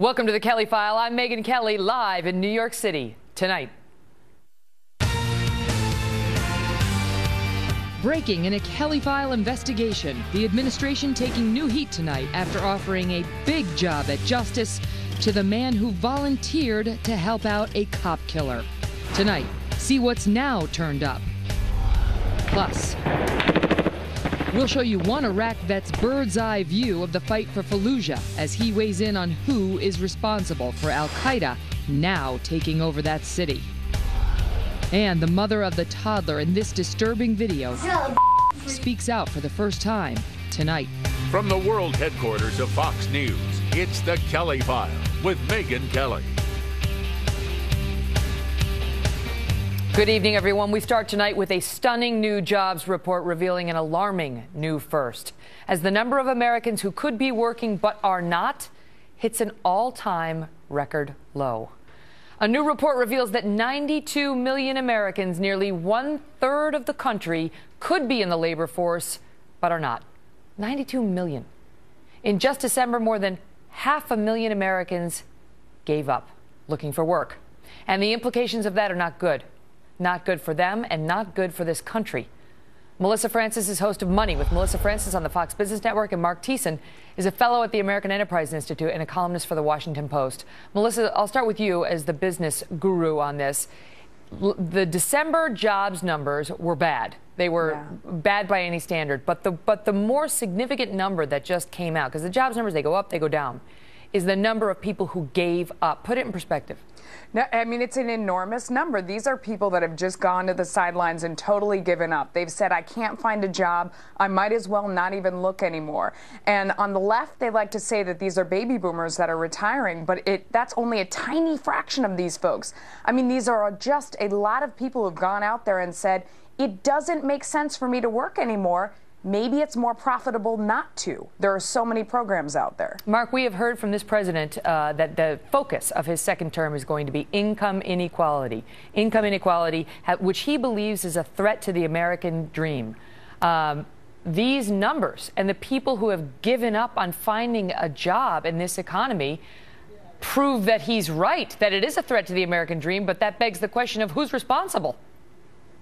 Welcome to the Kelly File. I'm Megyn Kelly, live in New York City tonight. Breaking in a Kelly File investigation, the administration taking new heat tonight after offering a big job at justice to the man who volunteered to help out a cop killer. Tonight, see what's now turned up. Plus, we'll show you one Iraq vet's bird's eye view of the fight for Fallujah as he weighs in on who is responsible for al-Qaeda now taking over that city. And the mother of the toddler in this disturbing video speaks out for the first time tonight. From the world headquarters of Fox News, it's the Kelly File with Megyn Kelly. Good evening, everyone. We start tonight with a stunning new jobs report revealing an alarming new first, as the number of Americans who could be working but are not hits an all-time record low. A new report reveals that 92 million Americans, nearly one-third of the country, could be in the labor force but are not. 92 million. In just December, more than 500,000 Americans gave up looking for work. And the implications of that are not good. Not good for them and not good for this country. Melissa Francis is host of Money with Melissa Francis on the Fox Business Network, and Mark Thiessen is a fellow at the American Enterprise Institute and a columnist for the Washington Post. Melissa, I'll start with you as the business guru on this. The December jobs numbers were bad. They were bad by any standard. But the more significant number that just came out, because the jobs numbers, they go up, they go down, is the number of people who gave up. Put it in perspective. No, I mean, it's an enormous number. These are people that have just gone to the sidelines and totally given up. They've said, I can't find a job. I might as well not even look anymore. And on the left, they like to say that these are baby boomers that are retiring, but that's only a tiny fraction of these folks. I mean, these are just a lot of people who've gone out there and said, it doesn't make sense for me to work anymore. Maybe it's more profitable not to. There are so many programs out there. Mark, we have heard from this president that the focus of his second term is going to be income inequality. Income inequality, which he believes is a threat to the American dream. These numbers and the people who have given up on finding a job in this economy prove that he's right, that it is a threat to the American dream, but that begs the question of who's responsible.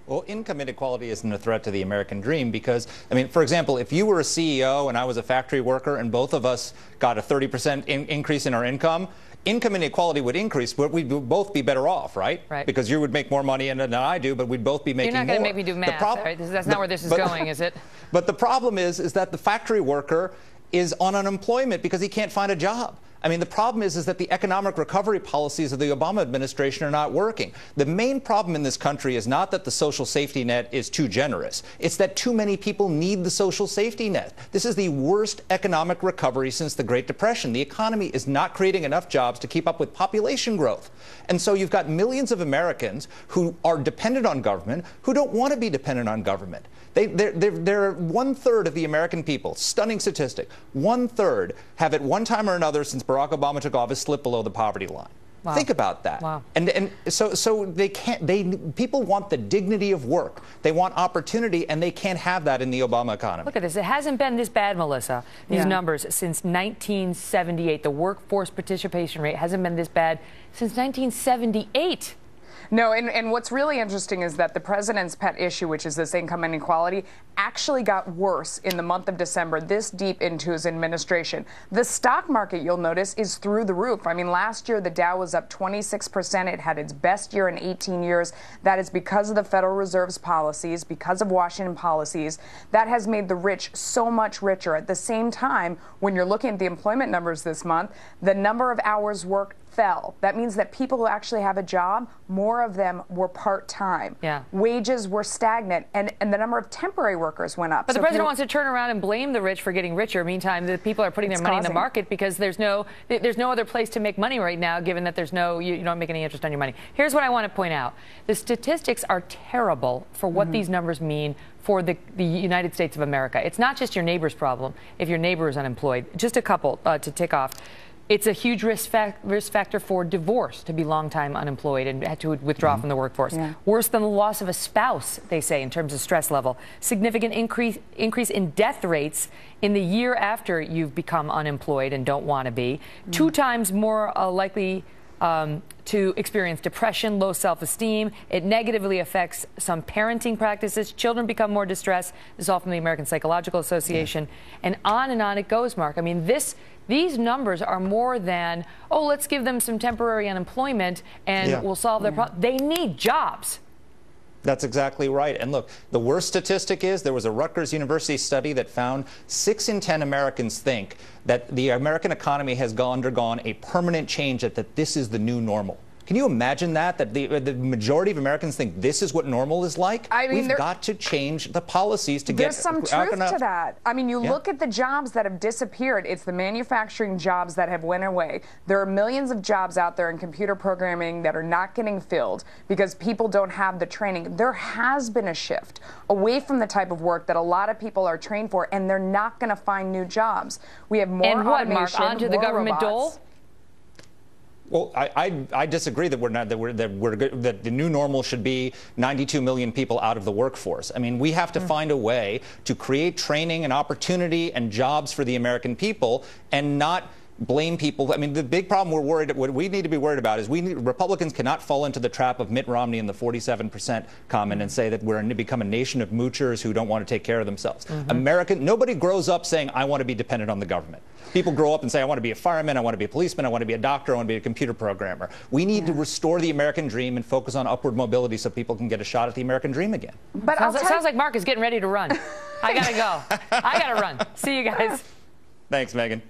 Well, income inequality isn't a threat to the American dream because, I mean, for example, if you were a CEO and I was a factory worker and both of us got a 30% increase in our income inequality would increase, but we'd both be better off, right? Right. Because you would make more money than I do, but we'd both be making more. You're not going to make me do math, right? That's not where this is going, is it? But the problem is that the factory worker is on unemployment because he can't find a job. I mean, the problem is that the economic recovery policies of the Obama administration are not working. The main problem in this country is not that the social safety net is too generous. It's that too many people need the social safety net. This is the worst economic recovery since the Great Depression. The economy is not creating enough jobs to keep up with population growth. And so you've got millions of Americans who are dependent on government who don't want to be dependent on government. They're one-third of the American people, stunning statistic, one-third have at one time or another since Barack Obama took office slipped below the poverty line. Wow. Think about that. Wow. And so people want the dignity of work. They want opportunity, and they can't have that in the Obama economy. Look at this. It hasn't been this bad, Melissa, these numbers, since 1978. The workforce participation rate hasn't been this bad since 1978. No, and what's really interesting is that the president's pet issue, which is this income inequality, actually got worse in the month of December, this deep into his administration. The stock market, you'll notice, is through the roof. I mean, last year the Dow was up 26%. It had its best year in 18 years. That is because of the Federal Reserve's policies, because of Washington policies. That has made the rich so much richer. At the same time, when you're looking at the employment numbers this month, the number of hours worked fell. That means that people who actually have a job, more of them were part-time. Yeah. Wages were stagnant, and the number of temporary workers went up. But the president wants to turn around and blame the rich for getting richer. Meantime, the people are putting their money in the market because there's no other place to make money right now, given that there's you don't make any interest on your money. Here's what I want to point out. The statistics are terrible for what these numbers mean for the United States of America. It's not just your neighbor's problem if your neighbor is unemployed. Just a couple to tick off. It's a huge risk factor for divorce to be long time unemployed and had to withdraw from the workforce. Yeah. Worse than the loss of a spouse, they say, in terms of stress level. Significant increase in death rates in the year after you've become unemployed and don't want to be. 2 times more likely to experience depression, low self-esteem. It negatively affects some parenting practices. Children become more distressed. This is all from the American Psychological Association. And on it goes, Mark. I mean, these numbers are more than, oh, let's give them some temporary unemployment and we'll solve their problem. They need jobs. That's exactly right. And look, the worst statistic is there was a Rutgers University study that found 6 in 10 Americans think that the American economy has undergone a permanent change, that this is the new normal. Can you imagine that the majority of Americans think this is what normal is like? I mean, we've got to change the policies to get... There's some truth to that. I mean, you look at the jobs that have disappeared. It's the manufacturing jobs that have went away. There are millions of jobs out there in computer programming that are not getting filled because people don't have the training. There has been a shift away from the type of work that a lot of people are trained for, and they're not going to find new jobs. We have more automation, Mark, onto the government dole? Well, I disagree that that the new normal should be 92 million people out of the workforce. I mean, we have to find a way to create training and opportunity and jobs for the American people and not blame people. I mean, the big problem what we need to be worried about is Republicans cannot fall into the trap of Mitt Romney and the 47% comment and say that we're going to become a nation of moochers who don't want to take care of themselves. Nobody grows up saying, I want to be dependent on the government. People grow up and say, I want to be a fireman, I want to be a policeman, I want to be a doctor, I want to be a computer programmer. We need to restore the American dream and focus on upward mobility so people can get a shot at the American dream again. But sounds like Mark is getting ready to run. I got to go. I got to run. See you guys. Thanks, Megan.